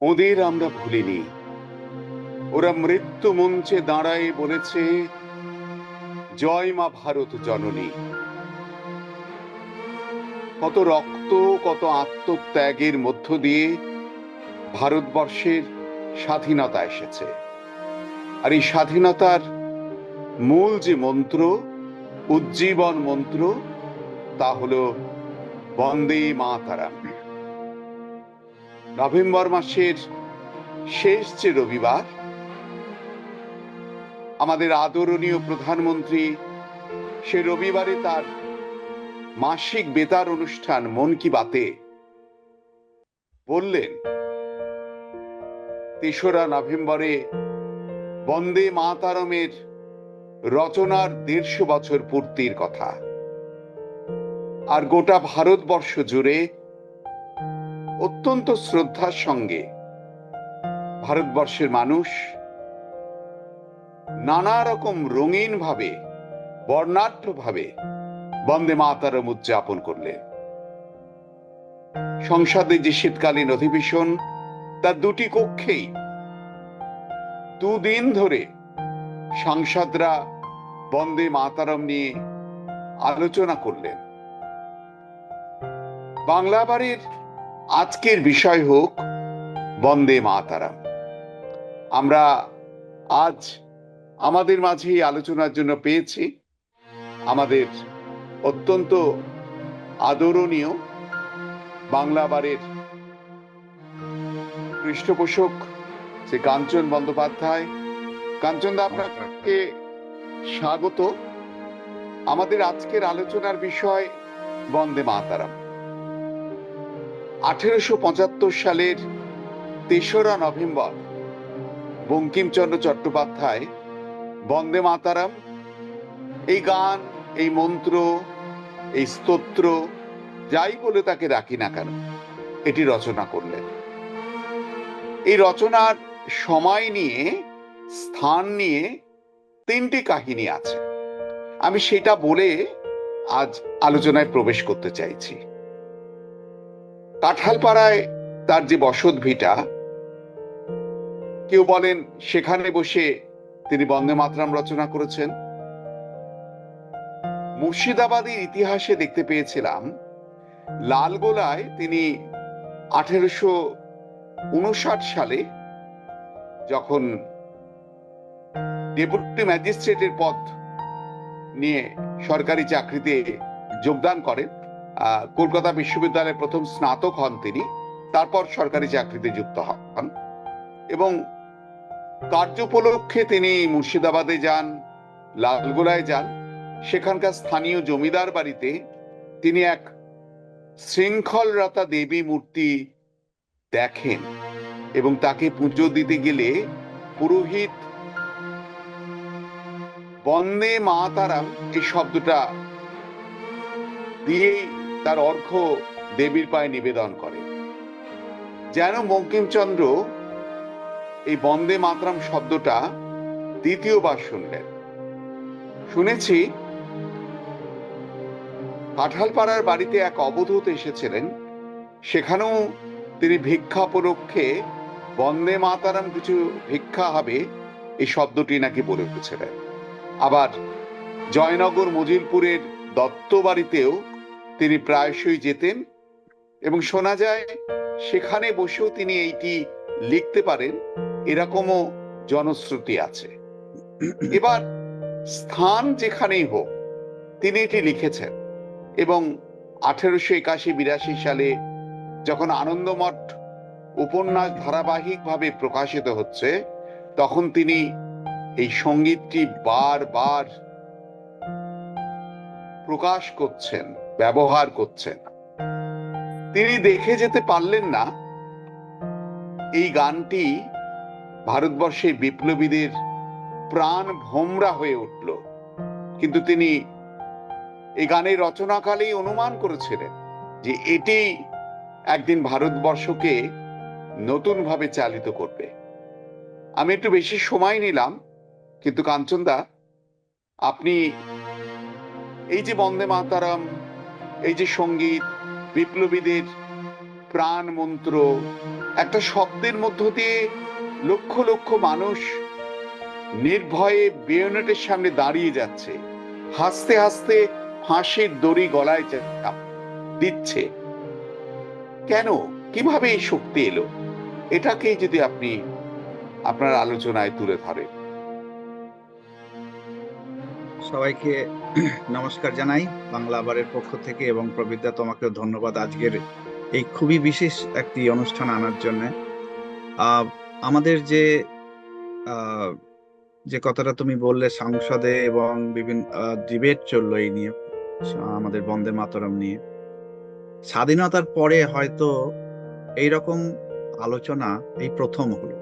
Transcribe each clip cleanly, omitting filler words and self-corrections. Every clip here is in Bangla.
ওদের আমরা ভুলিনি। ওরা মৃত্যু মঞ্চে দাঁড়ায় বলেছে, জয় মা ভারত জননী। কত রক্ত, কত আত্মত্যাগের মধ্য দিয়ে ভারতবর্ষের স্বাধীনতা এসেছে। আর এই স্বাধীনতার মূল যে মন্ত্র, উজ্জীবন মন্ত্র, তা হলো বন্দে মাতারাম। নভেম্বর মাসের শেষ যে রবিবার, আমাদের আদরণীয় প্রধানমন্ত্রী সে রবিবারে তার মাসিক বেতার অনুষ্ঠান মন কি বাতে বললেন, ৩রা নভেম্বরে বন্দে মাতারমের রচনার ১৫০ বছর পূর্তির কথা। আর গোটা ভারতবর্ষ জুড়ে অত্যন্ত শ্রদ্ধার সঙ্গে ভারতবর্ষের মানুষ নানা রকম রঙিন ভাবে, বর্ণাঢ্য ভাবে বন্দে মাতারম উদযাপন করলেন। সংসদে যে শীতকালীন অধিবেশন, তার দুটি কক্ষেই দুদিন ধরে সাংসদরা বন্দে মাতারম নিয়ে আলোচনা করলেন। বাংলা বাড়ির আজকের বিষয় হোক বন্দে মাতারম। আমরা আজ আমাদের মাঝে এই আলোচনার জন্য পেয়েছি আমাদের অত্যন্ত আদরণীয় বাংলা বাড়ির পৃষ্ঠপোষক শ্রী কাঞ্চন বন্দ্যোপাধ্যায়। কাঞ্চনদা, আপনাকে স্বাগত। আমাদের আজকের আলোচনার বিষয় বন্দে মাতারম। 1875 সালের ৩রা নভেম্বর বঙ্কিমচন্দ্র চট্টোপাধ্যায় বন্দে মাতারম, এই গান, এই মন্ত্র, এই স্তোত্র, যাই বলে তাকে রাখি না কেন, এটি রচনা করলেন। এই রচনার সময় নিয়ে, স্থান নিয়ে 3টি কাহিনী আছে। আমি সেটা বলে আজ আলোচনায় প্রবেশ করতে চাইছি। কাঁঠালপাড়ায় তার যে বসত ভিটা, কেউ বলেন সেখানে বসে তিনি বন্দে মাতরম রচনা করেছেন। মুর্শিদাবাদের ইতিহাসে দেখতে পেয়েছিলাম, লালগোলায় তিনি 1859 সালে যখন ডেপুটি ম্যাজিস্ট্রেটের পদ নিয়ে সরকারি চাকরিতে যোগদান করেন, কলকাতা বিশ্ববিদ্যালয়ের প্রথম স্নাতক হন তিনি, তারপর সরকারি চাকরিতে যুক্ত হন এবং কার্যোপলক্ষে তিনি মুর্শিদাবাদে যান, লালগোলায় যান। সেখানকার স্থানীয় জমিদার বাড়িতে তিনি এক শৃঙ্খলরতা দেবী মূর্তি দেখেন এবং তাকে পুজো দিতে গেলে পুরোহিত বন্দে মাতারম এই শব্দটা দিয়েই তার অর্ঘ্য দেবীর পায়ে নিবেদন করে। যেন বঙ্কিমচন্দ্র এই বন্দে মাতরম শব্দটা দ্বিতীয়বার শুনলেন। শুনেছি কাঁঠালপাড়ার বাড়িতে এক অবধূত এসেছিলেন, সেখানেও তিনি ভিক্ষা উপলক্ষে বন্দে মাতারম কিছু ভিক্ষা হবে এই শব্দটি নাকি বলেছিলেন। আবার জয়নগর মজিলপুরের দত্ত বাড়িতেও তিনি প্রায়শই যেতেন এবং শোনা যায় সেখানে বসেও তিনি এইটি লিখতে পারেন, এরকমও জনশ্রুতি আছে। এবার স্থান যেখানেই হোক, তিনি এটি লিখেছেন এবং 1881-82 সালে যখন আনন্দমঠ উপন্যাস ধারাবাহিকভাবে প্রকাশিত হচ্ছে, তখন তিনি এই সঙ্গীতটি বারবার প্রকাশ করছেন, ব্যবহার করছেন। তিনি দেখে যেতে পারলেন না এই গানটি ভারতবর্ষের বিপ্লবীদের প্রাণ ভোমরা হয়ে উঠল, কিন্তু তিনি এই গানের রচনাকালেই অনুমান করেছিলেন যে এটি একদিন ভারতবর্ষকে নতুন ভাবে চালিত করবে। আমি একটু বেশি সময় নিলাম, কিন্তু কাঞ্চনদা, আপনি এই যে বন্দে মাতারম, এই যে সঙ্গীত, বিপ্লবীদের প্রাণ মন্ত্র, একটা শব্দের মধ্য দিয়ে লক্ষ লক্ষ মানুষ নির্ভয়ে বেয়োনেটের সামনে দাঁড়িয়ে যাচ্ছে, হাসতে হাসতে ফাঁসির দড়ি গলায় চাপ দিচ্ছে। কেন, কিভাবে এই শক্তি এলো, এটাকেই যদি আপনি আপনার আলোচনায় তুলে ধরেন। সবাইকে নমস্কার জানাই বাংলা আবারের পক্ষ থেকে, এবং প্রবিদ্যা তোমাকেও ধন্যবাদ আজকের এই খুবই বিশেষ একটি অনুষ্ঠান আনার জন্য। আমাদের যে কথাটা তুমি বললে সংসদে এবং বিভিন্ন ডিবেট চললো এই নিয়ে, আমাদের বন্দে মাতরম নিয়ে, স্বাধীনতার পরে হয়তো এইরকম আলোচনা এই প্রথম হলো।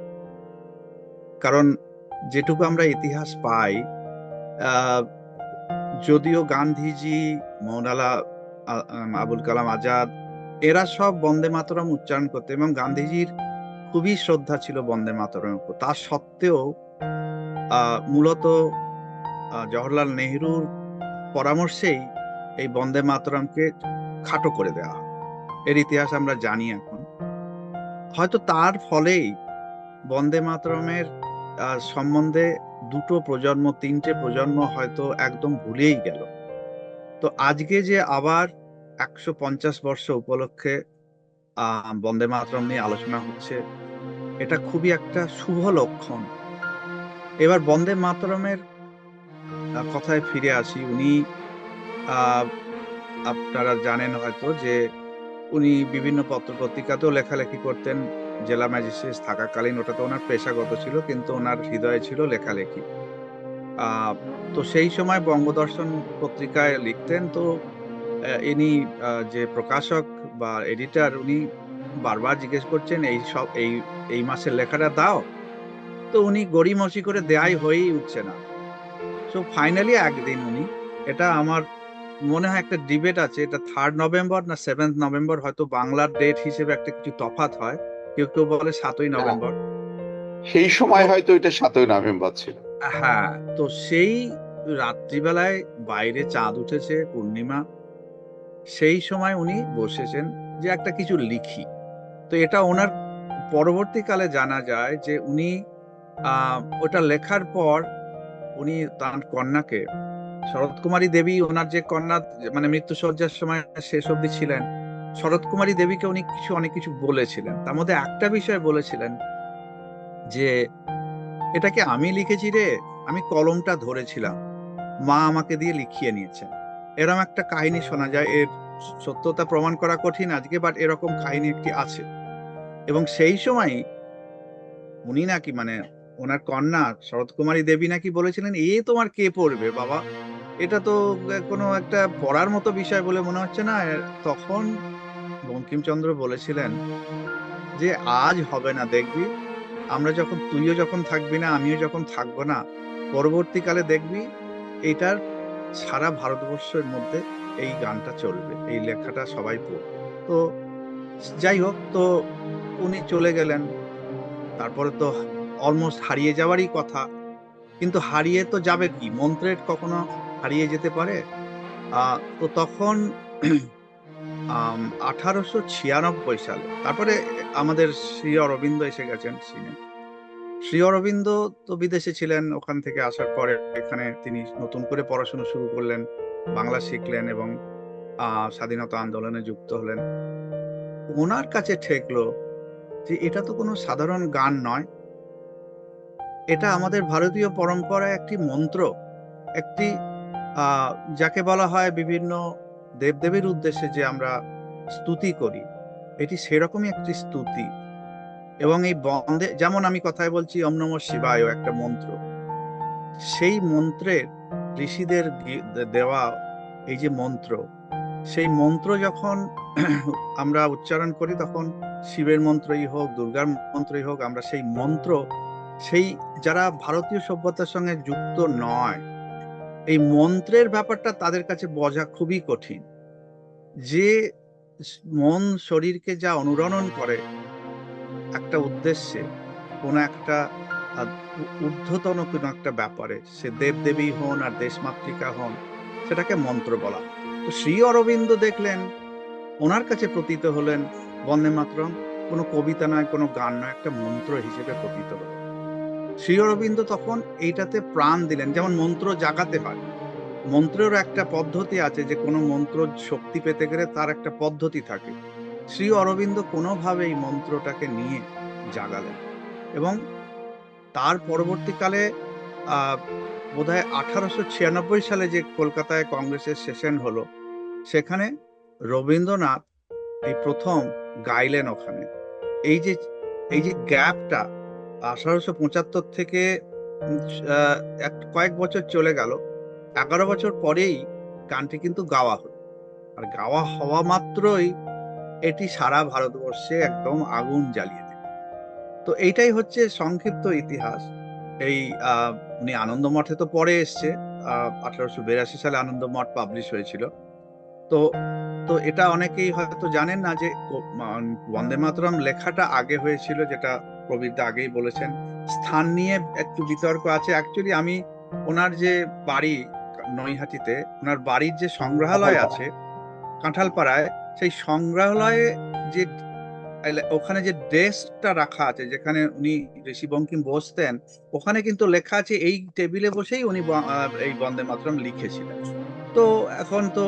কারণ যেটুকু আমরা ইতিহাস পাই, যদিও গান্ধীজি, মৌলানা আবুল কালাম আজাদ, এরা সব বন্দে মাতরম উচ্চারণ করতে, এবং গান্ধীজির খুবই শ্রদ্ধা ছিল বন্দে মাতরমের উপর, তা সত্ত্বেও মূলত জওহরলাল নেহরুর পরামর্শেই এই বন্দে মাতরমকে খাটো করে দেওয়া হয়। এর ইতিহাস আমরা জানি এখন। হয়তো তার ফলেই বন্দে মাতরমের সম্বন্ধে দুটো প্রজন্ম, তিনটে প্রজন্ম হয়তো একদম ভুলেই গেল। তো আজকে যে আবার 150 বর্ষ উপলক্ষে বন্দে মাতরম নিয়ে আলোচনা হচ্ছে, এটা খুবই একটা শুভ লক্ষণ। এবার বন্দে মাতরমের কথায় ফিরে আসি। উনি আপনারা জানেন হয়তো যে উনি বিভিন্ন পত্র পত্রিকাতেও লেখালেখি করতেন। জেলা ম্যাজিস্ট্রেট থাকাকালীন ওটা তো ওনার পেশাগত ছিল, কিন্তু ওনার হৃদয়ে ছিল লেখালেখি। তো সেই সময় বঙ্গদর্শন পত্রিকায় লিখতেন। তো ইনি যে প্রকাশক বা এডিটর, উনি বারবার জিজ্ঞেস করছেন এই মাসের লেখাটা দাও। তো উনি গড়িমসি করে দেয়াই হয়েই উঠছে না। সো ফাইনালি একদিন উনি, এটা আমার মনে হয় একটা ডিবেট আছে, এটা 3 নভেম্বর না 7 নভেম্বর, হয়তো বাংলার ডেট হিসেবে একটা কিছু তফাৎ হয়, কেউ কেউ বলে 7ই নভেম্বর। সেই সময় হয়তো এটা 7ই নভেম্বর ছিল। হ্যাঁ, তো সেই রাত্রিবেলায় বাইরে চাঁদ উঠেছে, পূর্ণিমা, সেই সময় উনি বসেছেন যে একটা কিছু লিখি। তো এটা ওনার পরবর্তীকালে জানা যায় যে উনি ওটা লেখার পর উনি তার কন্যাকে, শরৎ কুমারী দেবী, ওনার যে কন্যা, মানে মৃত্যুশয্যার সময় শেষ অবধি ছিলেন, শরৎ কুমারী দেবীকে উনি অনেক কিছু বলেছিলেন। তার মধ্যে একটা বিষয় বলেছিলেন যে এটাকে আমি লিখেছি রে, আমি কলমটা ধরেছিলাম, মা আমাকে দিয়ে লিখিয়ে নিয়েছেন। এরকম একটা কাহিনী শোনা যায়। এর সত্যতা প্রমাণ করা কঠিন আজকে, বাট এরকম কাহিনী একটি আছে। এবং সেই সময় উনি নাকি, মানে ওনার কন্যা শরৎ কুমারী দেবী নাকি বলেছিলেন, এ তোমার কে পড়বে বাবা, এটা তো কোনো একটা পড়ার মতো বিষয় বলে মনে হচ্ছে না। তখন বঙ্কিমচন্দ্র বলেছিলেন যে আজ হবে না, দেখবি, তুইও যখন থাকবি না, আমিও যখন থাকবো না, পরবর্তীকালে দেখবি এটার সারা ভারতবর্ষের মধ্যে এই গানটা চলবে, এই লেখাটা সবাই পড়বে। তো যাই হোক, তো উনি চলে গেলেন। তারপরে তো অলমোস্ট হারিয়ে যাওয়ারই কথা, কিন্তু হারিয়ে তো যাবে কি, মন্ত্রের কখনো হারিয়ে যেতে পারে? তো তখন 1896 সালে তারপরে আমাদের শ্রী অরবিন্দ এসে গেছেন সিনে। শ্রী অরবিন্দ তো বিদেশে ছিলেন, ওখান থেকে আসার পরে এখানে তিনি নতুন করে পড়াশোনা শুরু করলেন, বাংলা শিখলেন এবং স্বাধীনতা আন্দোলনে যুক্ত হলেন। ওনার কাছে ঠেকলো যে এটা তো কোনো সাধারণ গান নয়, এটা আমাদের ভারতীয় পরম্পরায় একটি মন্ত্র, একটি যাকে বলা হয় বিভিন্ন দেবদেবীর উদ্দেশ্যে যে আমরা স্তুতি করি, এটি সেরকমই একটি স্তুতি। এবং এই বন্দে, যেমন আমি কথায় বলছি ওম নমঃ শিবায়, একটা মন্ত্র, সেই মন্ত্রের ঋষিদের দেওয়া এই যে মন্ত্র, সেই মন্ত্র যখন আমরা উচ্চারণ করি, তখন শিবের মন্ত্রই হোক, দুর্গার মন্ত্রই হোক, আমরা সেই মন্ত্র, সেই যারা ভারতীয় সভ্যতার সঙ্গে যুক্ত নয়, এই মন্ত্রের ব্যাপারটা তাদের কাছে বোঝা খুবই কঠিন। যে মন শরীরকে যা অনুরণন করে একটা উদ্দেশ্যে, কোন একটা ঊর্ধ্বতন কোন একটা ব্যাপারে, সে দেবদেবী হন আর দেশমাতৃকা হন, সেটাকে মন্ত্র বলা। তো শ্রী অরবিন্দ দেখলেন, ওনার কাছে প্রতীত হলেন বন্দে মাতরম, কোনো কবিতা নয়, কোনো গান নয়, একটা মন্ত্র হিসেবে পতিত হলো। শ্রী অরবিন্দ তখন এইটাতে প্রাণ দিলেন। যেমন মন্ত্র জাগাতে হয়, মন্ত্রেরও একটা পদ্ধতি আছে, যে কোনো মন্ত্র শক্তি পেতে গেলে তার একটা পদ্ধতি থাকে। শ্রী অরবিন্দ কোনোভাবে এই মন্ত্রটাকে নিয়ে জাগালেন, এবং তার পরবর্তীকালে বোধহয় 1896 সালে যে কলকাতায় কংগ্রেসের সেশন হলো, সেখানে রবীন্দ্রনাথ এই প্রথম গাইলেন ওখানে। এই যে এই যে গ্যাপটা 1875 থেকে কয়েক বছর চলে গেল, 11 বছর পরেই গানটি কিন্তু গাওয়া হলো। আর গাওয়া হওয়া মাত্রই এটি সারা ভারতবর্ষে একদম আগুন জ্বালিয়ে দিল। তো এইটাই হচ্ছে সংক্ষিপ্ত ইতিহাস। এই উনি আনন্দমঠে তো পরে এসছে, 1882 সালে আনন্দমঠ পাবলিশ হয়েছিল। তো তো এটা অনেকেই হয়তো জানেন না যে বন্দে মাতরম লেখাটা আগে হয়েছিল, যেটা প্রবীরদা আগেই বলেছেন। স্থান নিয়ে একটু বিতর্ক আছে। অ্যাকচুয়ালি আমি ওনার যে বাড়ি নৈহাটিতে, ওনার বাড়ির যে সংগ্রহালয় আছে কাঁঠালপাড়ায়, সেই সংগ্রহালয়ে যে ওখানে যে ডেস্কটা রাখা আছে, যেখানে উনি ঋষি বঙ্কিম বসতেন, ওখানে কিন্তু লেখা আছে এই টেবিলে বসেই উনি এই বন্দে মাতরম লিখেছিলেন। তো এখন তো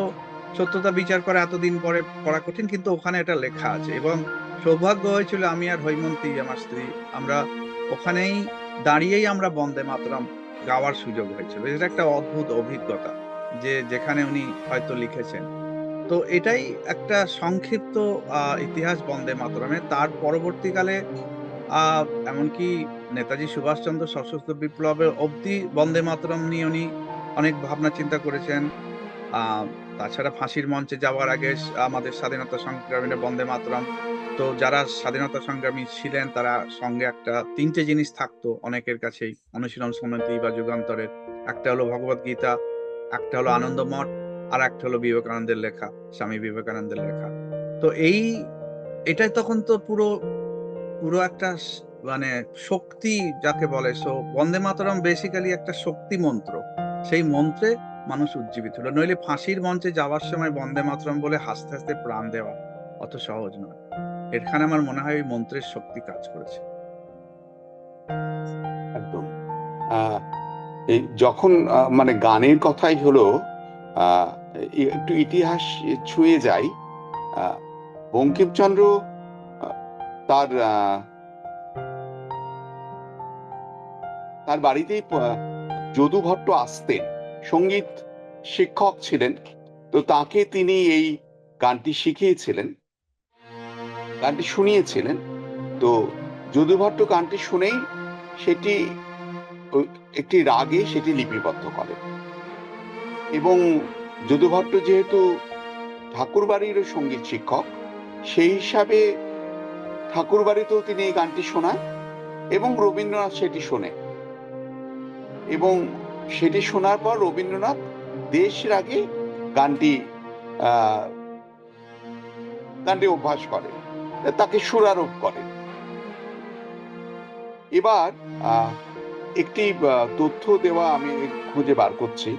সত্যতা বিচার করা এতদিন পরে করা কঠিন, কিন্তু ওখানে এটা লেখা আছে। এবং সৌভাগ্য হয়েছিল, আমি আর হৈমন্তী আমার স্ত্রী, আমরা ওখানেই দাঁড়িয়েই আমরা বন্দে মাতরম গাওয়ার সুযোগ হয়েছিল। এটা একটা অদ্ভুত অভিজ্ঞতা, যে যেখানে উনি হয়তো লিখেছেন। তো এটাই একটা সংক্ষিপ্ত ইতিহাস বন্দে মাতরমের। তার পরবর্তীকালে আহ এমনকি নেতাজি সুভাষচন্দ্র সশস্ত্র বিপ্লবের অবধি বন্দে মাতরম নিয়ে উনি অনেক ভাবনা চিন্তা করেছেন। আহ তাছাড়া ফাঁসির মঞ্চে যাওয়ার আগে আমাদের স্বাধীনতা সংগ্রামীরা বন্দে মাতরম, তো যারা স্বাধীনতা সংগ্রামী ছিলেন তারা সঙ্গে একটা 3টে জিনিস থাকতো অনেকের কাছেই অনুশীলন সমিতি বা যুগান্তরের। একটা হলো ভগবত গীতা, একটা হলো আনন্দমঠ, আর একটা হলো বিবেকানন্দের লেখা, স্বামী বিবেকানন্দের লেখা। তো এটাই তখন তো পুরো পুরো একটা মানে শক্তি যাকে বলে। সো বন্দে মাতরম বেসিক্যালি একটা শক্তি মন্ত্র। সেই মন্ত্রে মানুষ উজ্জীবিত হলো। নইলে ফাঁসির মঞ্চে যাওয়ার সময় বন্দে মাতরম বলে হাসতে হাসতে প্রাণ দেওয়া অত সহজ নয়। এখানে আমার মনে হয় ওই মন্ত্রের শক্তি কাজ করেছে। একদম। আহ, এই যখন মানে গানের কথাই হলো, আহ, একটু ইতিহাস ছুঁয়ে যাই। আহ, বঙ্কিমচন্দ্র আহ, তার তার বাড়িতেই যদু ভট্ট আসতেন, সঙ্গীত শিক্ষক ছিলেন। তো তাকে তিনি এই গানটি শিখিয়েছিলেন, গানটি শুনিয়েছিলেন। তো যদু ভট্ট গানটি শুনেই সেটি একটি রাগে সেটি লিপিবদ্ধ করেন। এবং যদু ভট্ট যেহেতু ঠাকুরবাড়িরও সঙ্গীত শিক্ষক, সেই হিসাবে ঠাকুরবাড়িতেও তিনি এই গানটি শোনান, এবং রবীন্দ্রনাথ সেটি শোনে। এবং সেটি শোনার পর রবীন্দ্রনাথ দেশ রাগে গানটি গানটি অভ্যাস করেন, তাকে সুরারোপ করেন। এবার একটি তথ্য দেওয়া আমি খুঁজে বার করছি।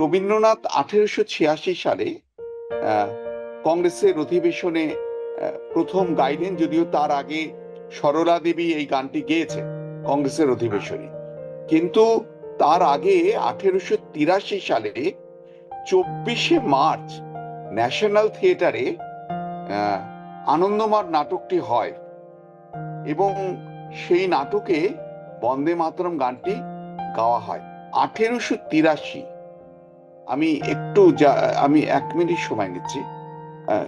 রবীন্দ্রনাথ 1886 সালে কংগ্রেসের অধিবেশনে প্রথম গাইলেন, যদিও তার আগে সরলা দেবী এই গানটি গেয়েছে কংগ্রেসের অধিবেশনে। কিন্তু তার আগে 1883 সালে 24শে মার্চ ন্যাশনাল থিয়েটারে আনন্দমঠ নাটকটি হয়, এবং সেই নাটকে বন্দে মাতরম গানটি গাওয়া হয় 1883। আমি একটু আমি 1 মিনিট সময় নিচ্ছি।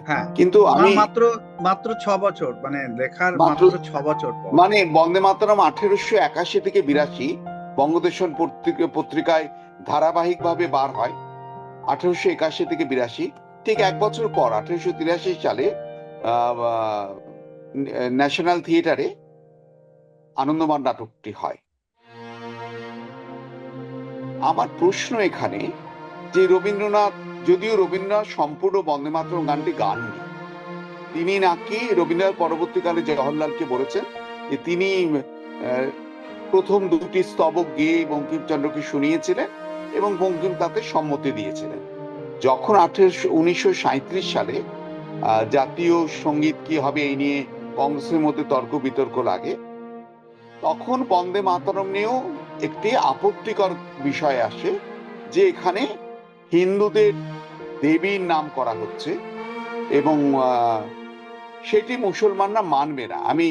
হ্যাঁ, কিন্তু আমি মাত্র মাত্র 6 বছর, মানে লেখার মাত্র মাত্র 6 বছর পর। মানে বন্দে মাতরম 1881 থেকে 82 বঙ্গদর্শন পত্রিকায় ধারাবাহিকভাবে বার হয়। 1881 থেকে 82, ঠিক 1 বছর পর 1883 সালে ন্যাশনাল থিয়েটারে আনন্দমঠ নাটকটি হয়। আমার প্রশ্ন এখানে যে রবীন্দ্রনাথ, যদিও রবীন্দ্রনাথ সম্পূর্ণ বন্দে মাতরম গানটি গাননি, তিনি নাকি রবীন্দ্রনাথ পরবর্তীকালে জওহরলালকে বলেছেন যে তিনি প্রথম 2টি স্তবক গেয়ে বঙ্কিমচন্দ্রকে শুনিয়েছিলেন, এবং বঙ্কিম তাতে সম্মতি দিয়েছিলেন। যখন 1937 সালে জাতীয় সঙ্গীত কি হবে এই নিয়ে কংগ্রেসের মধ্যে তর্ক বিতর্ক লাগে, তখন বন্দে মাতরম নিয়েও একটি আপত্তিকর বিষয় আসে যে এখানে হিন্দুদের দেবীর নাম করা হচ্ছে এবং সেটি মুসলমানরা মানবে না। আমি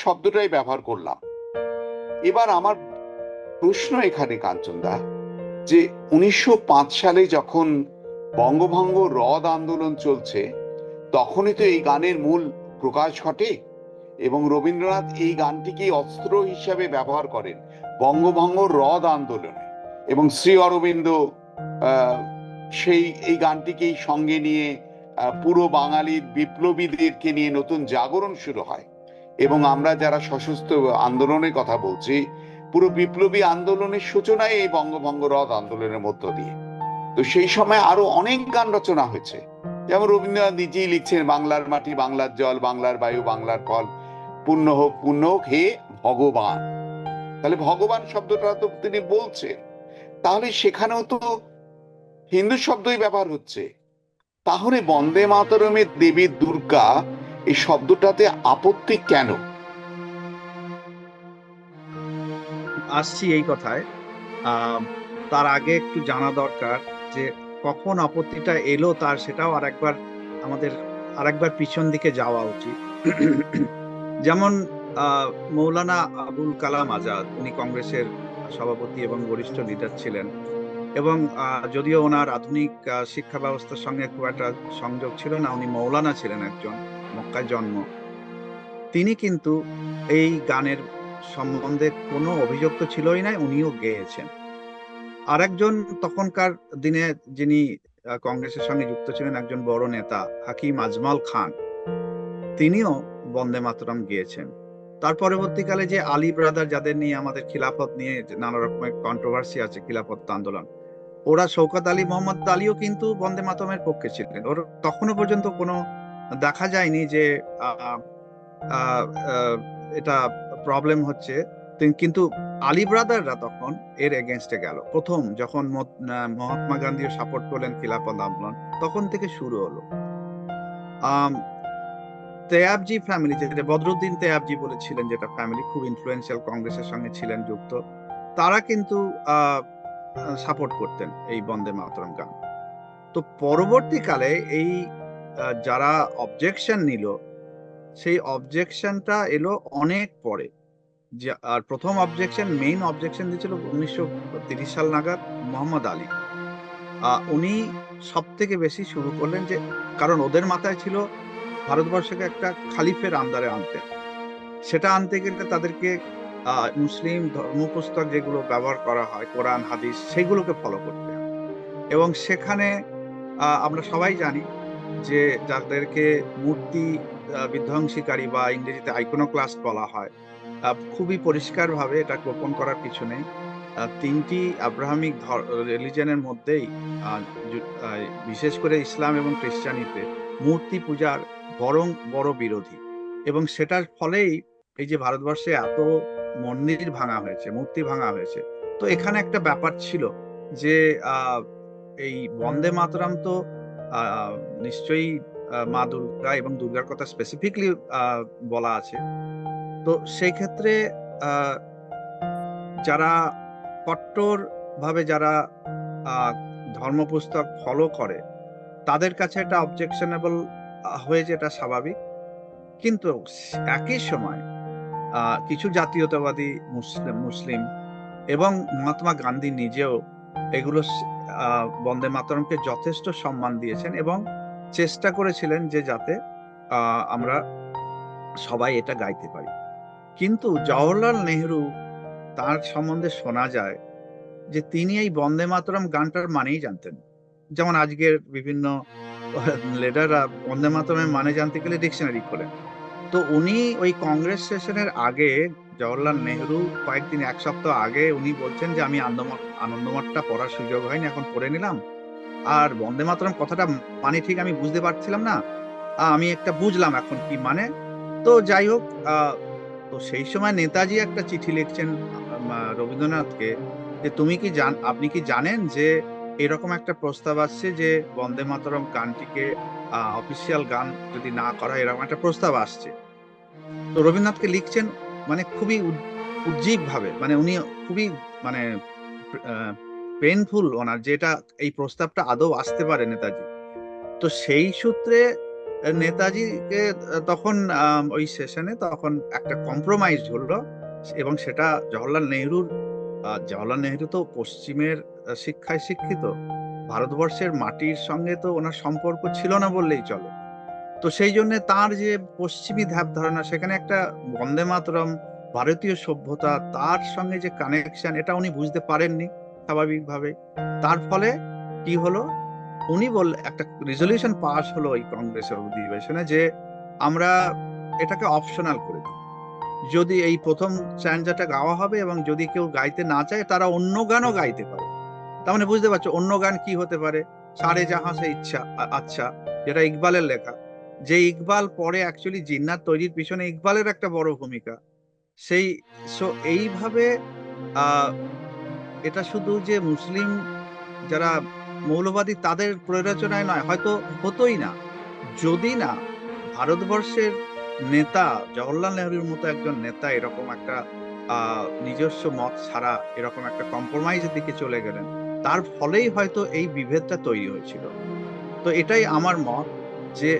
শব্দটাই ব্যবহার করলাম। এবার আমার প্রশ্ন এখানে কাঞ্চনদা, যে 1905 সালে যখন বঙ্গভঙ্গ রদ আন্দোলন চলছে, তখনই তো এই গানের মূল প্রকাশ ঘটে এবং রবীন্দ্রনাথ এই গানটিকে অস্ত্র হিসাবে ব্যবহার করেন বঙ্গভঙ্গ রদ আন্দোলনে, এবং শ্রী অরবিন্দ এই গানটিকেই সঙ্গে নিয়ে পুরো বাঙালির বিপ্লবীদেরকে নিয়ে নতুন জাগরণ শুরু হয়। এবং আমরা যারা সশস্ত্র আন্দোলনের কথা বলছি, পুরো বিপ্লবী আন্দোলনের সূচনায় এই বঙ্গভঙ্গ রদ আন্দোলনের মধ্য দিয়ে। তো সেই সময় আরো অনেক গান রচনা হয়েছে, যেমন রবীন্দ্রনাথ নিজেই লিখছেন বাংলার মাটি, বাংলার জল, বাংলার বায়ু, বাংলার ফল, পূর্ণ হোক পূর্ণ হোক হে ভগবান। তাহলে ভগবান শব্দটা তো তিনি বলছেন, তাহলে সেখানেও তো হিন্দু শব্দই ব্যবহার হচ্ছে। তাহলে বন্দে মাতরমের দেবী দুর্গা এই শব্দটাতে আপত্তি কেন? আসছি এই কথায়। তার আগে একটু জানা দরকার যে কখন আপত্তিটা এলো, তার সেটাও আরেকবার পিছন দিকে যাওয়া উচিত। যেমন মৌলানা আবুল কালাম আজাদ, উনি কংগ্রেসের সভাপতি এবং বরিষ্ঠ লিডার ছিলেন, এবং যদিও ওনার আধুনিক শিক্ষা ব্যবস্থার সঙ্গে খুব একটা সংযোগ ছিল না, উনি মৌলানা ছিলেন, একজন, মক্কায় জন্ম। তিনি কিন্তু এই গানের সম্বন্ধে কোনো অভিযোগ তো ছিলই না, উনিও গেয়েছেন। আরেকজন তখনকার দিনে যিনি কংগ্রেসের সঙ্গে যুক্ত ছিলেন, একজন বড় নেতা হাকিম আজমাল খান, তিনিও বন্দে মাতরম গিয়েছেন। তার পরবর্তীকালে যে আলী ব্রাদার, যাদের নিয়ে আমাদের খিলাফত নিয়ে নানা রকমের কন্ট্রোভার্সি আছে, খিলাফত আন্দোলন, ওরা, শৌকত আলী, মোহাম্মদ আলীও কিন্তু বন্দে মাতরমের পক্ষে ছিলেন। ওর তখনও পর্যন্ত কোনো দেখা যায়নি যে আহ আহ আহ, এটা প্রবলেম হচ্ছে। কিন্তু আলী ব্রাদাররা তখন এর এগেনস্টে গেল। প্রথম যখন মহাত্মা গান্ধীও সাপোর্ট করলেন খিলাফত আন্দোলন, তখন থেকে শুরু হলো। আহ তেয়াবজি ফ্যামিলি, যেটা বদরুদ্দিন তেয়াবজি বলেছিলেন, যেটা ফ্যামিলি খুব ইনফ্লুয়েন্সিয়াল, কংগ্রেসের সঙ্গে ছিলেন যুক্ত, তারা কিন্তু সাপোর্ট করতেন এই বন্দে মাতরম গান। তো পরবর্তীকালে এই যারা অবজেকশন নিল, সেই অবজেকশনটা এলো অনেক পরে। আর প্রথম অবজেকশন, মেইন অবজেকশন দিয়েছিল 1930 সাল নাগাদ মোহাম্মদ আলী। উনি সব থেকে বেশি শুরু করলেন, যে কারণ ওদের মাথায় ছিল ভারতবর্ষকে একটা খালিফের আন্ডারে আনতে। সেটা আনতে গেলে তাদেরকে মুসলিম ধর্মপুস্তক যেগুলো ব্যবহার করা হয়, কোরআন হাদিস, সেগুলোকে ফলো করতে হবে। এবং সেখানে আমরা সবাই জানি যে যাদেরকে মূর্তি বিধ্বংসীকারী বা ইংরেজিতে আইকোনোক্লাস্ট বলা হয়, খুবই পরিষ্কারভাবে এটা গোপন করার কিছু নেই। তিনটি আব্রাহামিক রিলিজনের মধ্যেই বিশেষ করে ইসলাম এবং খ্রিস্টানিতে মূর্তি পূজার বরং বড় বিরোধী, এবং সেটার ফলেই এই যে ভারতবর্ষে এত মন্দির ভাঙা হয়েছে, মূর্তি ভাঙা হয়েছে। তো এখানে একটা ব্যাপার ছিল যে এই বন্দে মাতরম তো নিশ্চয়ই মা দুর্গা এবং দুর্গার কথা স্পেসিফিকলি বলা আছে। তো সেই ক্ষেত্রে যারা কট্টর ভাবে যারা ধর্মপুস্তক ফলো করে, তাদের কাছে এটা অবজেকশনেবল হয়েছে, এটা স্বাভাবিক। কিন্তু একই সময় কিছু জাতীয়তাবাদী মুসলিম এবং মহাত্মা গান্ধী নিজেও এগুলো বন্দে মাতরমকে যথেষ্ট সম্মান দিয়েছেন এবং চেষ্টা করেছিলেন যে যাতে আমরা সবাই এটা গাইতে পারি। কিন্তু জওহরলাল নেহরু, তার সম্বন্ধে শোনা যায় যে তিনি এই বন্দে মাতরম গানটার মানেই জানতেন। যেমন আজকের বিভিন্ন লিডাররা বন্দে মাতরমের মানে জানতে গেলে ডিকশনারি খোলেন। তো উনি ওই কংগ্রেস সেশনের আগে, জওহরলাল নেহরু কয়েকদিন, এক সপ্তাহ আগে উনি বলছেন যে আমি আনন্দমঠটা পড়ার সুযোগ হয়নি, এখন পড়ে নিলাম। আর বন্দে মাতরম কথাটা মানে ঠিক আমি বুঝতে পারছিলাম না, আমি একটা বুঝলাম এখন কি মানে। তো যাই হোক, তো সেই সময় নেতাজি একটা চিঠি লিখছেন রবীন্দ্রনাথকে, যে আপনি কি জানেন যে এরকম একটা প্রস্তাব আসছে যে বন্দে মাতরম গানটিকে অফিসিয়াল গান যদি না করা হয়, এরকম একটা প্রস্তাব আসছে। তো রবীন্দ্রনাথকে লিখছেন মানে খুবই উজ্জীব ভাবে, মানে উনি খুবই মানে পেনফুল ওনার, যে এটা এই প্রস্তাবটা আদৌ আসতে পারে নেতাজি। তো সেই সূত্রে নেতাজিকে তখন ওই সেশনে তখন একটা কম্প্রোমাইজ হলো, এবং সেটা জওহরলাল নেহরু তো পশ্চিমের শিক্ষায় শিক্ষিত, ভারতবর্ষের মাটির সঙ্গে তো ওনার সম্পর্ক ছিল না বললেই চলে। তো সেই জন্য তার যে পশ্চিমী ধ্যাব ধারণা, সেখানে একটা বন্দে মাতরম, ভারতীয় সভ্যতা, তার সঙ্গে যে কানেকশন, এটা উনি বুঝতে পারেননি স্বাভাবিকভাবে। তার ফলে কি হলো, উনি একটা রেজলিউশন পাস হলো ওই কংগ্রেসের অধিবেশনে যে আমরা এটাকে অপশনাল করে দিই, যদি এই প্রথম স্ট্যান্জাটা গাওয়া হবে এবং যদি কেউ গাইতে না চায় তারা অন্য গানও গাইতে পারে। তার মানে বুঝতে পারছো অন্য গান কি হতে পারে, সারে জাহাঁ সে ইচ্ছা আচ্ছা, যেটা ইকবালের লেখা। যে ইকবাল পরে অ্যাকচুয়ালি জিন্নাত তৈরির পিছনে ইকবালের একটা বড় ভূমিকা। সেই সো এইভাবে আহ এটা শুধু যে মুসলিম যারা মৌলবাদী তাদের প্ররোচনায় নয়, হয়তো হতোই না যদি না ভারতবর্ষের নেতা জওহরলাল নেহরুর মতো একজন নেতা এরকম একটা নিজস্ব মত ছাড়া এরকম একটা কম্প্রোমাইজের দিকে চলে গেলেন। তার ফলেই হয়তো এই বিভেদটা তৈরি হয়েছিল। তো এটাই আমার মত যে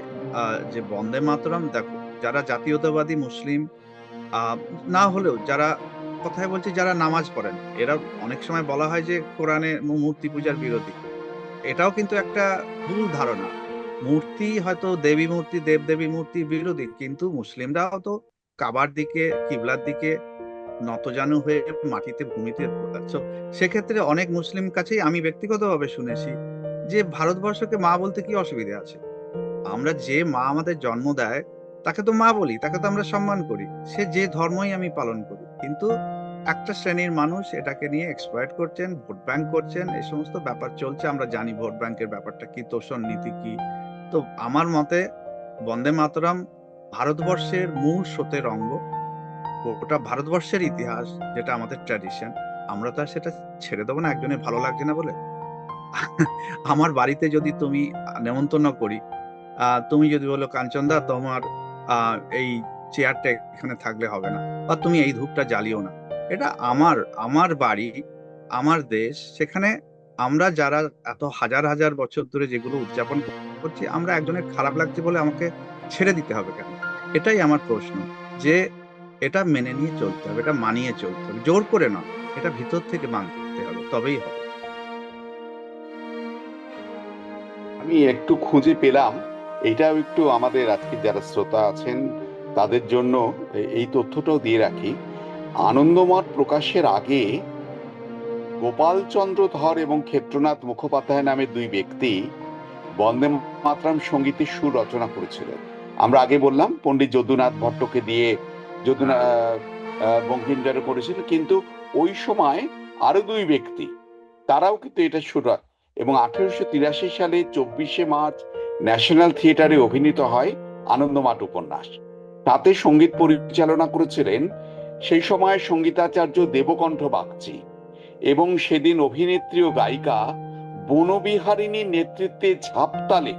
যে বন্দে মাতরম, দেখো যারা জাতীয়তাবাদী মুসলিম আহ না হলেও যারা, কথায় বলছি যারা নামাজ পড়েন, এরা অনেক সময় বলা হয় যে কোরআনে মূর্তি পূজার বিরোধী। এটাও কিন্তু একটা ভুল ধারণা। মূর্তি হয়তো দেবী মূর্তি, দেবদেবী মূর্তি বিরোধী, কিন্তু মুসলিমরাও তো কাবার দিকে, কিবলার দিকে নতজানু হয়ে মাটিতে, ভূমিতে So, সেক্ষেত্রে অনেক মুসলিম কাছেই আমি ব্যক্তিগতভাবে শুনেছি যে ভারতবর্ষকে মা বলতে কি অসুবিধা আছে। আমরা যে মা আমাদের জন্ম দেয় তাকে তো মা বলি, তাকে তো আমরা সম্মান করি, সে যে ধর্মই আমি পালন করি। কিন্তু একটা শ্রেণীর মানুষ এটাকে নিয়ে এক্সপ্লয়েট করছেন, ভোট ব্যাংক করছেন, এই সমস্ত ব্যাপার চলছে। আমরা জানি ভোট ব্যাংকের ব্যাপারটা কি, তোষণ নীতি কি। তো আমার মতে বন্দে মাতরম ভারতবর্ষের মূল স্রোতের অঙ্গ, ওটা ভারতবর্ষের ইতিহাস, যেটা আমাদের ট্র্যাডিশন। আমরা তো আর সেটা ছেড়ে দেবো না একজনের ভালো লাগছে না বলে। আমার বাড়িতে যদি তুমি নেমন্তন্ন করি, তুমি যদি বলো কাঞ্চনদা তোমার এই চেয়ারটা এখানে থাকলে হবে না, বা তুমি এই ধূপটা জ্বালিও না, এটা আমার আমার বাড়ি, আমার দেশ, সেখানে আমরা যারা এত হাজার হাজার বছর ধরে যেগুলো উদযাপন করছি, আমরা একজনের খারাপ লাগছে বলে আমাকে ছেড়ে দিতে হবে কেন? এটাই আমার প্রশ্ন, যে এটা মেনে নিয়ে চলতে হবে, এটা মানিয়ে চলতে হবে, জোর করে না, এটা ভিতর থেকে মানতে হবে, তবেই হবে। আমি একটু খুঁজে পেলাম, এটাও একটু আমাদের আজকে যারা শ্রোতা আছেন তাদের জন্য এই তথ্যটাও দিয়ে রাখি। আনন্দমঠ প্রকাশের আগে গোপালচন্দ্র ধর এবং ক্ষেত্রনাথ মুখোপাধ্যায় নামে দুই ব্যক্তি বন্দে মাতরম সঙ্গীতের সুর রচনা করেছিলেন। আমরা আগে বললাম পণ্ডিত যদুনাথ ভট্টকে দিয়ে যদুনাথ বঙ্কিমচন্দ্র করেছিল, কিন্তু ওই সময় আরো দুই ব্যক্তি তারাও কিন্তু এটা সুর, এবং 1883 সালে 24শে মার্চ ন্যাশনাল থিয়েটারে অভিনীত হয় আনন্দমাঠ উপন্যাস। তাতে সঙ্গীত পরিচালনা করেছিলেন সেই সময় সঙ্গীতাচার্য দেবকণ্ঠ বাগচি, এবং সেদিন অভিনেত্রী ও গায়িকা বনবিহারিণীর নেতৃত্বে ঝাপতালে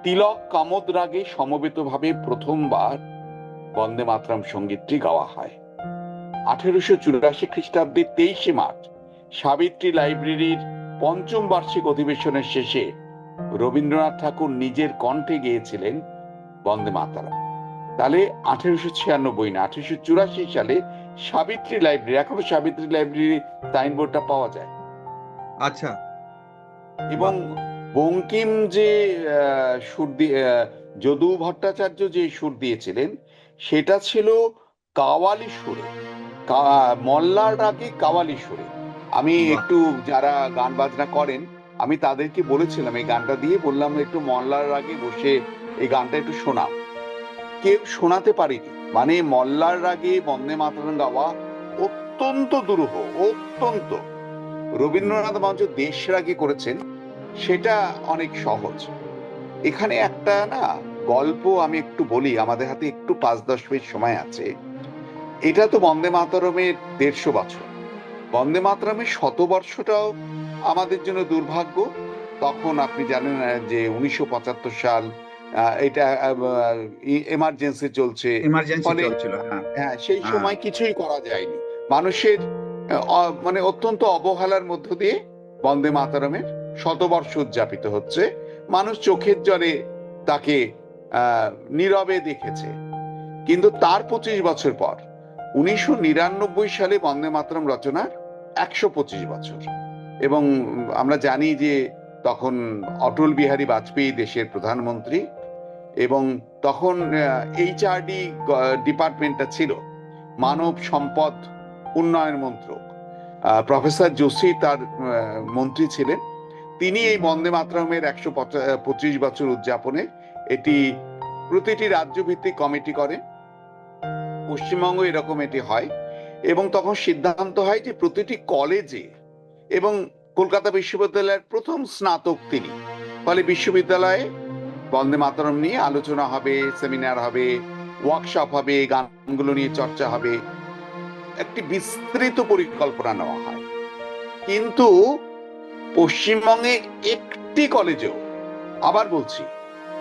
তিলক কামদ রাগে সমবেতভাবে প্রথমবার বন্দে মাতরম সঙ্গীতটি গাওয়া হয়। 1884 খ্রিস্টাব্দে 23শে মার্চ সাবিত্রী লাইব্রেরির পঞ্চম বার্ষিক অধিবেশনের শেষে রবীন্দ্রনাথ ঠাকুর নিজের কণ্ঠে গেয়েছিলেন বন্দে মাতরম। তাহলে 1896 না, 1884 সালে সাবিত্রী লাইব্রেরি, এখনো সাবিত্রী লাইব্রেরি সাইনবোর্ডটা পাওয়া যায়। আচ্ছা। এবং বঙ্কিম যে সুর দিয়ে, যদু ভট্টাচার্য যে সুর দিয়েছিলেন সেটা ছিল কাওয়ালি সুরে, মল্লার রাগে কাওয়ালি সুরে। আমি বাহ। একটু, যারা গান বাজনা করেন, আমি তাদেরকে বলেছিলাম এই গানটা দিয়ে, বললাম একটু মল্লার রাগে বসে এই গানটা একটু শোনাও। কেউ শোনাতে পারেনি। মানে মল্লার রাগে বন্দে মাতরম গাওয়া অত্যন্ত দুরূহ, অত্যন্ত। রবীন্দ্রনাথ মঞ্চ দেশ রাগে করেছেন, সেটা অনেক সহজ। এখানে একটা না গল্প আমি একটু বলি, আমাদের হাতে একটু 5-10 মিনিট সময় আছে। এটা তো বন্দে মাতরমের 150 বছর। বন্দে মাতরমের শতবর্ষটাও আমাদের জন্য দুর্ভাগ্য। তখন আপনি জানেন যে 1975 সাল, এটা এমার্জেন্সি চলছে, ইমার্জেন্সি ফলে চলছিল, হ্যাঁ। হ্যাঁ সেই হ্যাঁ, সময় কিছুই করা যায়নি। মানুষের মানে অত্যন্ত অবহেলার মধ্য দিয়ে বন্দে মাতরমের শতবর্ষ উদযাপিত হচ্ছে। মানুষ চোখের জলে তাকে নীরবে দেখেছে। কিন্তু তার 25 বছর পর 1999 সালে বন্দে মাতরম রচনার 125 বছর। এবং আমরা জানি যে তখন অটল বিহারী বাজপেয়ী দেশের প্রধানমন্ত্রী, এবং তখন এইচআরডি ডিপার্টমেন্টটা ছিল, মানব সম্পদ উন্নয়ন মন্ত্রক। প্রফেসর যোশী তার মন্ত্রী ছিলেন। তিনি এই বন্দে মাতরমের 125 বছর উদযাপনে এটি প্রতিটি রাজ্য ভিত্তিক কমিটি করে। পশ্চিমবঙ্গ এরকম এটি হয়, এবং তখন সিদ্ধান্ত হয় যে প্রতিটি কলেজে, এবং কলকাতা বিশ্ববিদ্যালয়ের প্রথম স্নাতক তিনি, ফলে বিশ্ববিদ্যালয়ে বন্দে মাতরম নিয়ে আলোচনা হবে, সেমিনার হবে, ওয়ার্কশপ হবে, গানগুলো নিয়ে চর্চা হবে, একটি বিস্তৃত পরিকল্পনা নেওয়া হয়। কিন্তু পশ্চিমবঙ্গে একটি কলেজেও, আবার বলছি,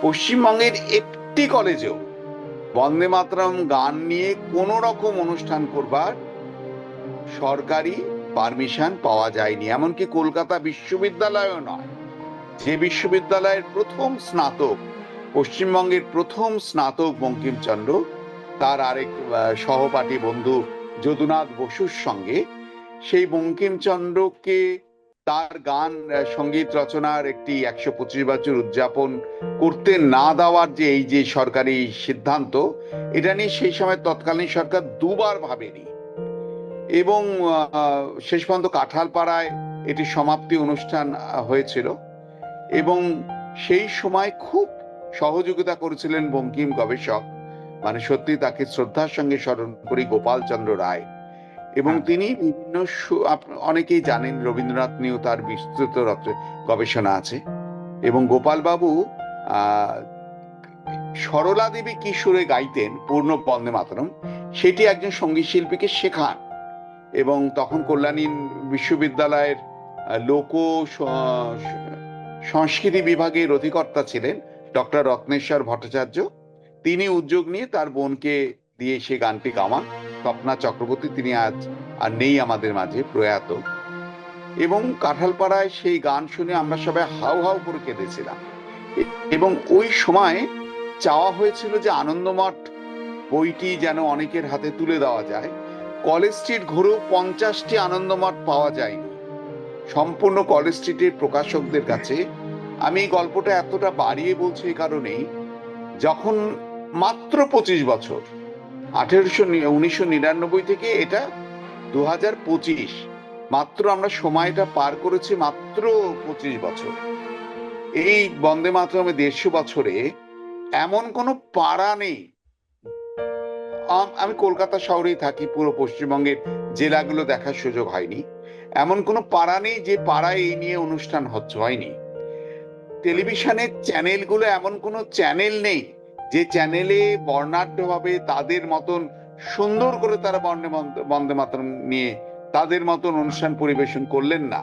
পশ্চিমবঙ্গের একটি কলেজেও বন্দে মাতরম গান নিয়ে কোন রকম অনুষ্ঠান করবার সরকারি পারমিশন পাওয়া যায়নি। এমনকি কলকাতা বিশ্ববিদ্যালয়ও নয়, যে বিশ্ববিদ্যালয়ের প্রথম স্নাতক, পশ্চিমবঙ্গের প্রথম স্নাতক বঙ্কিমচন্দ্র, তার আরেক সহপাঠী বন্ধু যদুনাথ বসুর সঙ্গে সেই বঙ্কিমচন্দ্রকে তার গান সঙ্গীত রচনার একটি 125 বছর উদযাপন করতে না দেওয়ার যে এই যে সরকারি সিদ্ধান্ত, এটা নিয়ে সেই সময় তৎকালীন সরকার দুবার ভাবেনি। এবং শেষ পর্যন্ত কাঁঠালপাড়ায় এটি সমাপ্তি অনুষ্ঠান হয়েছিল। এবং সেই সময় খুব সহযোগিতা করেছিলেন বঙ্কিম গবেষক, মানে সত্যি তাকে শ্রদ্ধার সঙ্গে স্মরণ করি, গোপাল চন্দ্র রায়। এবং হ্যাঁ, তিনি বিভিন্ন অনেকেই জানেন রবীন্দ্রনাথ নিয়েও তার বিস্তৃত গবেষণা আছে। এবং গোপাল বাবু আহ সরলা দেবী কি সুরে গাইতেন পূর্ণ বন্দে মাতরম, সেটি একজন সঙ্গীত শিল্পীকে শেখান। এবং তখন কল্যাণী বিশ্ববিদ্যালয়ের লোক সংস্কৃতি বিভাগের অধিকর্তা ছিলেন ডক্টর রত্নেশ্বর ভট্টাচার্য। তিনি উদ্যোগ নিয়ে তার বোনকে দিয়ে সে গানটি গাওয়ান। স্বপ্না চক্রবর্তী, তিনি আজ আর নেই আমাদের মাঝে, প্রয়াত। এবং কাঁঠালপাড়ায় সেই গান শুনে আমরা সবাই হাউ হাউ করে কেঁদেছিলাম। এবং ওই সময় চাওয়া হয়েছিল যে আনন্দমঠ বইটি যেন অনেকের হাতে তুলে দেওয়া যায়। কলেজ স্ট্রিট ঘুরেও 50টি আনন্দমঠ পাওয়া যায়নি। সম্পূর্ণ কলেজ স্ট্রিটের প্রকাশকদের কাছে। আমি এই গল্পটা এতটা বাড়িয়ে বলছি এই কারণেই, যখন মাত্র 25 বছর, 1999 থেকে এটা 2025, মাত্র আমরা সময়টা পার করেছি মাত্র 25 বছর। এই বন্দে মাতরমে 150 বছরে এমন কোনো পাড়া নেই, আমি কলকাতা শহরেই থাকি, পুরো পশ্চিমবঙ্গের জেলাগুলো দেখার সুযোগ হয়নি, এমন কোনো পাড়া নেই যে পাড়ায় এই নিয়ে অনুষ্ঠান হয়নি। টেলিভিশনের চ্যানেলগুলো এমন কোনো চ্যানেল নেই যে চ্যানেলে বর্ণাঢ্যভাবে তাদের মতন সুন্দর করে তারা বন্দে মাতরম নিয়ে তাদের মতন অনুষ্ঠান পরিবেশন করলেন না।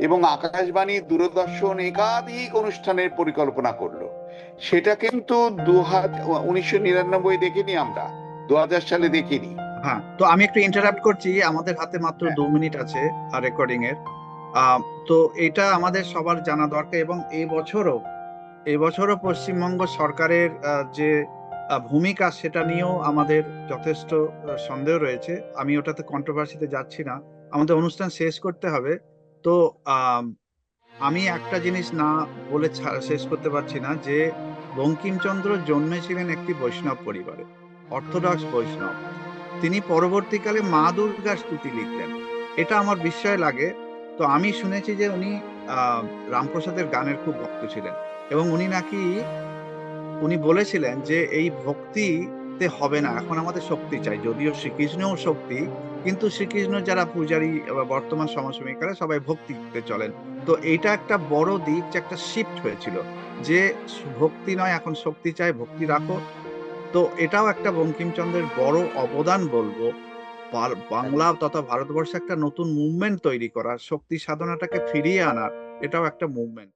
এবং আকাশবাণী, দূরদর্শন একাধিক অনুষ্ঠানের পরিকল্পনা করলো। সেটা কিন্তু 1999 দেখিনি আমরা, 2000 সালে দেখিনি। হ্যাঁ। তো আমি একটু ইন্টারাপ্ট করছি, আমাদের হাতে মাত্র হ্যাঁ, 2 মিনিট আছে আর রেকর্ডিং এর। তো এটা আমাদের সবার জানা দরকার। এবং এই বছরও পশ্চিমবঙ্গ সরকারের যে ভূমিকা, সেটা নিয়েও আমাদের যথেষ্ট সন্দেহ রয়েছে। আমি ওটাতে কন্ট্রোভার্সিতে যাচ্ছি না, আমাদের অনুষ্ঠান শেষ করতে হবে। তো আহ আমি একটা জিনিস না বলে শেষ করতে পারছি না, যে বঙ্কিমচন্দ্র জন্মেছিলেন একটি বৈষ্ণব পরিবারে, অর্থোডক্স বৈষ্ণব। তিনি পরবর্তীকালে মা দুর্গার স্তুতি লিখলেন, এটা আমার বিস্ময় লাগে। তো আমি শুনেছি যে উনি রামপ্রসাদের গানের খুব ভক্ত ছিলেন, এবং উনি বলেছিলেন যে এই ভক্তিতে হবে না, এখন আমাদের শক্তি চাই। যদিও শ্রীকৃষ্ণও শক্তি, কিন্তু শ্রীকৃষ্ণ যারা পূজারী বর্তমান সমসাময়িকরা সবাই ভক্তিতে চলেন। তো এইটা একটা বড় দিক, যে একটা শিফট হয়েছিল, যে ভক্তি নয়, এখন শক্তি চাই, ভক্তি রাখো। তো এটাও একটা বঙ্কিমচন্দ্রের বড় অবদান বলবো। বাংলা তথা ভারতবর্ষে একটা নতুন মুভমেন্ট তৈরি করা, শক্তি সাধনাটাকে ফিরিয়ে আনার, এটাও একটা মুভমেন্ট।